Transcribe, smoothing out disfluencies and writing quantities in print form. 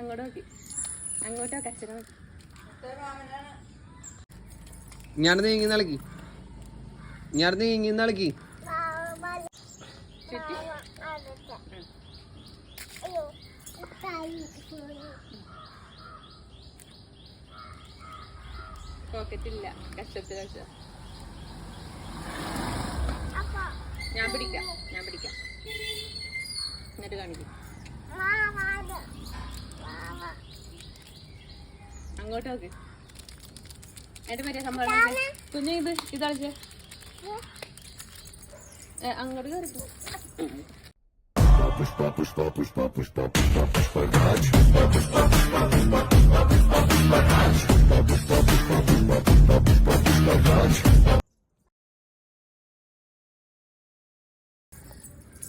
അങ്ങോട്ട് നോക്കി, അങ്ങോട്ടോ കച്ചറ നോക്കി. ഞാൻ നീങ്ങി നടക്കി, ഞാൻ നീങ്ങി നടക്കി. ചുറ്റി പോക്കറ്റില്ല, കഷ്ടത്തിൽ വെച്ച. ഞാൻ പിടിക്കാം എന്നിട്ട് കാണിക്കും. അങ്ങോട്ട് നോക്ക്. എന്റെ മറ്റേ സംഭവം കുഞ്ഞു ഇതളിച്ച് അങ്ങോട്ട് കയറിപ്പോ. Pushpa, pushpa, pushpa, pushpa, pushpa, pushpa, Raj. Pushpa, pushpa, pushpa, pushpa, pushpa, pushpa, pushpa, Raj. Pushpa, pushpa, pushpa, pushpa, pushpa, pushpa, pushpa, Raj.